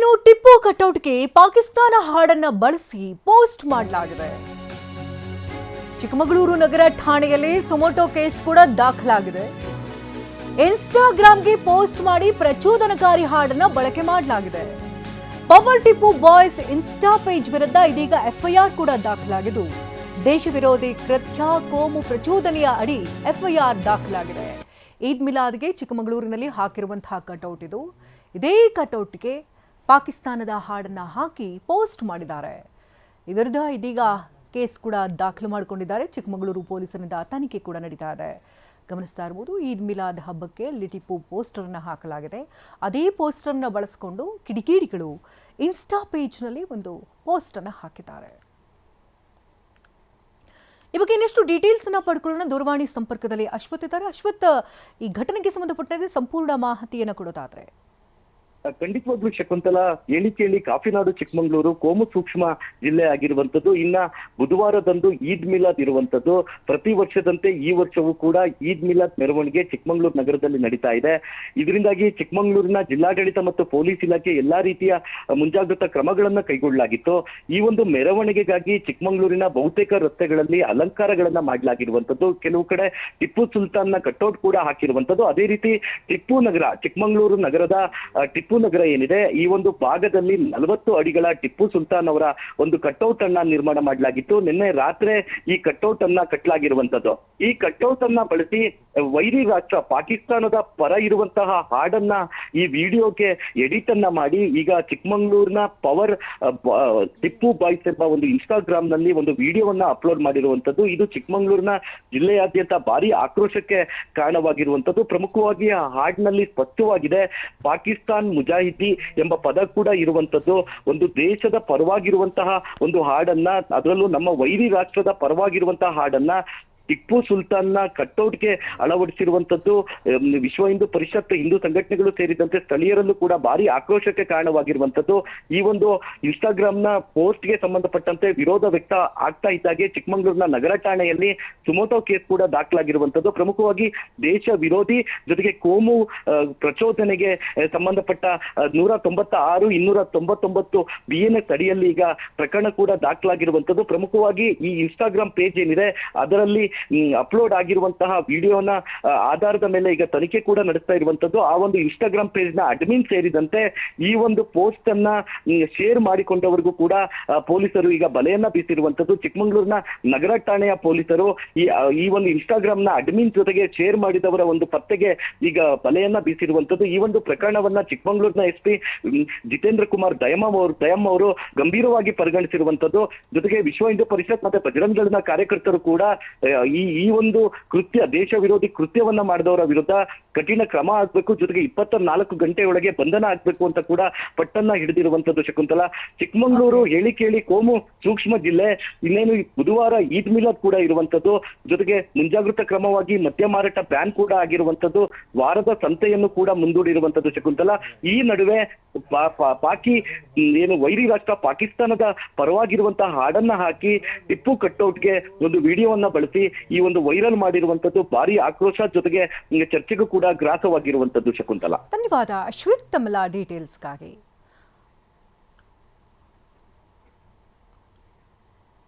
ಇನ್ನು ಟಿಪ್ಪು ಕಟೌಟ್ಗೆ ಪಾಕಿಸ್ತಾನ ಹಾಡನ್ನ ಬಳಸಿ ಪೋಸ್ಟ್ ಮಾಡಲಾಗಿದೆ. ಚಿಕ್ಕಮಗಳೂರು ನಗರ ಠಾಣೆಯಲ್ಲಿ ಸುಮೋಟೋ ಕೇಸ್ ಕೂಡ ದಾಖಲಾಗಿದೆ. ಇನ್ಸ್ಟಾಗ್ರಾಮ್ಗೆ ಪೋಸ್ಟ್ ಮಾಡಿ ಪ್ರಚೋದನಕಾರಿ ಹಾಡನ್ನ ಬಳಕೆ ಮಾಡಲಾಗಿದೆ. Power Tipu boys insta page ವಿರುದ್ಧ ಇದೀಗ ಎಫ್ಐಆರ್ ಕೂಡ ದಾಖಲಾಗಿದ್ದು, ದೇಶ ವಿರೋಧಿ ಕೃತ್ಯ ಕೋಮು ಪ್ರಚೋದನೆಯ ಅಡಿ ಎಫ್ಐಆರ್ ದಾಖಲಾಗಿದೆ. ಈದ್ ಮಿಲಾದ್ಗೆ ಚಿಕ್ಕಮಗಳೂರಿನಲ್ಲಿ ಹಾಕಿರುವಂತಹ ಕಟೌಟ್ ಇದು. ಇದೇ ಕಟೌಟ್ಗೆ ಪಾಕಿಸ್ತಾನದ ಹಾಡನ್ನ ಹಾಕಿ ಪೋಸ್ಟ್ ಮಾಡಿದ್ದಾರೆ. ಈ ವಿರುದ್ಧ ಇದೀಗ ಕೇಸ್ ಕೂಡ ದಾಖಲು ಮಾಡಿಕೊಂಡಿದ್ದಾರೆ. ಚಿಕ್ಕಮಗಳೂರು ಪೊಲೀಸರಿಂದ ತನಿಖೆ ಕೂಡ ನಡೀತಾ ಇದೆ. ಗಮನಿಸ್ತಾ ಇರಬಹುದು, ಈದ್ ಮಿಲಾದ್ ಹಬ್ಬಕ್ಕೆ ಟಿಪ್ಪು ಪೋಸ್ಟರ್ ಅನ್ನು ಹಾಕಲಾಗಿದೆ. ಅದೇ ಪೋಸ್ಟರ್ ಅನ್ನು ಬಳಸಿಕೊಂಡು ಕಿಡಿಗೇಡಿಗಳು ಇನ್ಸ್ಟಾ ಪೇಜ್ನಲ್ಲಿ ಒಂದು ಪೋಸ್ಟ್ ಅನ್ನು ಹಾಕಿದ್ದಾರೆ. ಈ ಬಗ್ಗೆ ಇನ್ನಷ್ಟು ಡೀಟೇಲ್ಸ್ ಅನ್ನ ಪಡ್ಕೊಳ್ಳೋಣ. ದೂರವಾಣಿ ಸಂಪರ್ಕದಲ್ಲಿ ಅಶ್ವಥ್ ಇದ್ದಾರೆ. ಅಶ್ವಥ್, ಈ ಘಟನೆಗೆ ಸಂಬಂಧಪಟ್ಟಂತೆ ಸಂಪೂರ್ಣ ಮಾಹಿತಿಯನ್ನು ಕೊಡೋದಾದ್ರೆ. ಖಂಡಿತವಾಗ್ಲೂ ಶಕುಂತಲಾ, ಕೇಳಿ ಕಾಫಿನಾಡು ಚಿಕ್ಕಮಗಳೂರು ಕೋಮು ಸೂಕ್ಷ್ಮ ಜಿಲ್ಲೆ ಆಗಿರುವಂತದ್ದು. ಇನ್ನ ಬುಧವಾರದಂದು ಈದ್ ಮಿಲಾದ್ ಇರುವಂತದ್ದು. ಪ್ರತಿ ವರ್ಷದಂತೆ ಈ ವರ್ಷವೂ ಕೂಡ ಈದ್ ಮಿಲಾದ್ ಮೆರವಣಿಗೆ ಚಿಕ್ಕಮಗಳೂರು ನಗರದಲ್ಲಿ ನಡೀತಾ ಇದೆ. ಇದರಿಂದಾಗಿ ಚಿಕ್ಕಮಗಳೂರಿನ ಜಿಲ್ಲಾಡಳಿತ ಮತ್ತು ಪೊಲೀಸ್ ಇಲಾಖೆ ಎಲ್ಲಾ ರೀತಿಯ ಮುಂಜಾಗ್ರತಾ ಕ್ರಮಗಳನ್ನ ಕೈಗೊಳ್ಳಲಾಗಿತ್ತು. ಈ ಒಂದು ಮೆರವಣಿಗೆಗಾಗಿ ಚಿಕ್ಕಮಗಳೂರಿನ ಬಹುತೇಕ ರಸ್ತೆಗಳಲ್ಲಿ ಅಲಂಕಾರಗಳನ್ನ ಮಾಡಲಾಗಿರುವಂತದ್ದು. ಕೆಲವು ಕಡೆ ಟಿಪ್ಪು ಸುಲ್ತಾನ್ನ ಕಟೌಟ್ ಕೂಡ ಹಾಕಿರುವಂತದ್ದು. ಅದೇ ರೀತಿ ಟಿಪ್ಪು ನಗರ, ಚಿಕ್ಕಮಗಳೂರು ನಗರದ ಟಿಪ್ಪು ನಗರ ಏನಿದೆ, ಈ ಒಂದು ಭಾಗದಲ್ಲಿ 40 ಅಡಿಗಳ ಟಿಪ್ಪು ಸುಲ್ತಾನ್ ಅವರ ಒಂದು ಕಟೌಟ್ ಅನ್ನ ನಿರ್ಮಾಣ ಮಾಡಲಾಗಿತ್ತು. ನಿನ್ನೆ ರಾತ್ರಿ ಈ ಕಟೌಟ್ ಅನ್ನ ಕಟ್ಟಲಾಗಿರುವಂತದ್ದು. ಈ ಕಟೌಟ್ ಅನ್ನ ಬಳಸಿ ವೈರಿ ರಾಷ್ಟ್ರ ಪಾಕಿಸ್ತಾನದ ಪರ ಇರುವಂತಹ ಹಾಡನ್ನ ಈ ವಿಡಿಯೋಗೆ ಎಡಿಟ್ ಅನ್ನ ಮಾಡಿ ಈಗ ಚಿಕ್ಕಮಗಳೂರಿನ ಪವರ್ ಟಿಪ್ಪು ಬಾಯ್ಸ್ ಎಂಬ ಒಂದು ಇನ್ಸ್ಟಾಗ್ರಾಮ್ ನಲ್ಲಿ ಒಂದು ವಿಡಿಯೋವನ್ನ ಅಪ್ಲೋಡ್ ಮಾಡಿರುವಂತದ್ದು. ಇದು ಚಿಕ್ಕಮಗಳೂರಿನ ಜಿಲ್ಲೆಯಾದ್ಯಂತ ಭಾರಿ ಆಕ್ರೋಶಕ್ಕೆ ಕಾರಣವಾಗಿರುವಂತದ್ದು. ಪ್ರಮುಖವಾಗಿ ಆ ಹಾಡಿನಲ್ಲಿ ಸ್ಪಷ್ಟವಾಗಿದೆ ಪಾಕಿಸ್ತಾನ್ ಮುಜಾಹಿದಿ ಎಂಬ ಪದ ಕೂಡ ಇರುವಂತದ್ದು. ಒಂದು ದೇಶದ ಪರವಾಗಿರುವಂತಹ ಒಂದು ಹಾಡನ್ನ, ಅದರಲ್ಲೂ ನಮ್ಮ ವೈರಿ ರಾಷ್ಟ್ರದ ಪರವಾಗಿರುವಂತಹ ಹಾಡನ್ನ ಟಿಪ್ಪು ಸುಲ್ತಾನ್ನ ಕಟೌಟ್ಗೆ ಅಳವಡಿಸಿರುವಂತದ್ದು ವಿಶ್ವ ಹಿಂದೂ ಪರಿಷತ್, ಹಿಂದೂ ಸಂಘಟನೆಗಳು ಸೇರಿದಂತೆ ಸ್ಥಳೀಯರಲ್ಲೂ ಕೂಡ ಭಾರಿ ಆಕ್ರೋಶಕ್ಕೆ ಕಾರಣವಾಗಿರುವಂತದ್ದು. ಈ ಒಂದು ಇನ್ಸ್ಟಾಗ್ರಾಮ್ನ ಪೋಸ್ಟ್ಗೆ ಸಂಬಂಧಪಟ್ಟಂತೆ ವಿರೋಧ ವ್ಯಕ್ತ ಆಗ್ತಾ ಇದ್ದಾಗೆ ಚಿಕ್ಕಮಗಳೂರಿನ ನಗರ ಠಾಣೆಯಲ್ಲಿ ಸುಮೋಟೋ ಕೇಸ್ ಕೂಡ ದಾಖಲಾಗಿರುವಂತದ್ದು. ಪ್ರಮುಖವಾಗಿ ದೇಶ ವಿರೋಧಿ ಜೊತೆಗೆ ಕೋಮು ಪ್ರಚೋದನೆಗೆ ಸಂಬಂಧಪಟ್ಟ 196, 299 BNS ಅಡಿಯಲ್ಲಿ ಈಗ ಪ್ರಕರಣ ಕೂಡ ದಾಖಲಾಗಿರುವಂತದ್ದು. ಪ್ರಮುಖವಾಗಿ ಈ ಇನ್ಸ್ಟಾಗ್ರಾಮ್ ಪೇಜ್ ಏನಿದೆ ಅದರಲ್ಲಿ ಅಪ್ಲೋಡ್ ಆಗಿರುವಂತಹ ವಿಡಿಯೋನ ಆಧಾರದ ಮೇಲೆ ಈಗ ತನಿಖೆ ಕೂಡ ನಡೆಸ್ತಾ ಇರುವಂತದ್ದು. ಆ ಒಂದು ಇನ್ಸ್ಟಾಗ್ರಾಮ್ ಪೇಜ್ ನ ಅಡ್ಮಿನ್ ಸೇರಿದಂತೆ ಈ ಒಂದು ಪೋಸ್ಟ್ ಅನ್ನ ಶೇರ್ ಮಾಡಿಕೊಂಡವರಿಗೂ ಕೂಡ ಪೊಲೀಸರು ಈಗ ಬಲೆಯನ್ನ ಬೀಸಿರುವಂತದ್ದು. ಚಿಕ್ಕಮಗಳೂರಿನ ನಗರ ಠಾಣೆಯ ಪೊಲೀಸರು ಈ ಒಂದು ಇನ್ಸ್ಟಾಗ್ರಾಮ್ ನ ಅಡ್ಮಿನ್ ಜೊತೆಗೆ ಶೇರ್ ಮಾಡಿದವರ ಒಂದು ಪತ್ತೆಗೆ ಈಗ ಬಲೆಯನ್ನ ಬೀಸಿರುವಂತದ್ದು. ಈ ಒಂದು ಪ್ರಕರಣವನ್ನ ಚಿಕ್ಕಮಗಳೂರಿನ SP ಜಿತೇಂದ್ರ ಕುಮಾರ್ ದಯಮ್ ಅವರು ಗಂಭೀರವಾಗಿ ಪರಿಗಣಿಸಿರುವಂತದ್ದು. ಜೊತೆಗೆ ವಿಶ್ವ ಹಿಂದೂ ಪರಿಷತ್ ಮತ್ತೆ ಬಜರಂಗ ದಳದ ಕಾರ್ಯಕರ್ತರು ಕೂಡ ಈ ಒಂದು ಕೃತ್ಯ, ದೇಶ ವಿರೋಧಿ ಕೃತ್ಯವನ್ನ ಮಾಡಿದವರ ವಿರುದ್ಧ ಕಠಿಣ ಕ್ರಮ ಆಗ್ಬೇಕು, ಜೊತೆಗೆ 24 ಗಂಟೆಯೊಳಗೆ ಬಂಧನ ಆಗ್ಬೇಕು ಅಂತ ಕೂಡ ಪಟ್ಟನ್ನ ಹಿಡಿದಿರುವಂತದ್ದು. ಶಕುಂತಲಾ, ಚಿಕ್ಕಮಗಳೂರು ಕೇಳಿ ಕೋಮು ಸೂಕ್ಷ್ಮ ಜಿಲ್ಲೆ. ಇನ್ನೇನು ಬುಧವಾರ ಈದ್ ಮಿಲಾದ್ ಕೂಡ ಇರುವಂತದ್ದು. ಜೊತೆಗೆ ಮುಂಜಾಗ್ರತಾ ಕ್ರಮವಾಗಿ ಮದ್ಯ ಮಾರಾಟ ಬ್ಯಾನ್ ಕೂಡ ಆಗಿರುವಂತದ್ದು. ವಾರದ ಸಂತೆಯನ್ನು ಕೂಡ ಮುಂದೂಡಿರುವಂತದ್ದು. ಶಕುಂತಲಾ, ಈ ನಡುವೆ ಏನು ವೈರಿ ರಾಷ್ಟ್ರ ಪಾಕಿಸ್ತಾನದ ಪರವಾಗಿರುವಂತಹ ಹಾಡನ್ನ ಹಾಕಿ ಟಿಪ್ಪು ಕಟ್ಔಟ್ಗೆ ಒಂದು ವಿಡಿಯೋವನ್ನ ಬಳಸಿ ಈ ಒಂದು ವೈರಲ್ ಮಾಡಿರುವಂತದ್ದು ಭಾರಿ ಆಕ್ರೋಶ ಜೊತೆಗೆ ಚರ್ಚೆಗೂ ಕೂಡ ಗ್ರಾಸವಾಗಿರುವಂತದ್ದು. ಶಕುಂತಲಾ, ಧನ್ಯವಾದ ಅಶ್ವಿತ್ ತಮ್ಮ ಡೀಟೇಲ್ಸ್ಗಾಗಿ.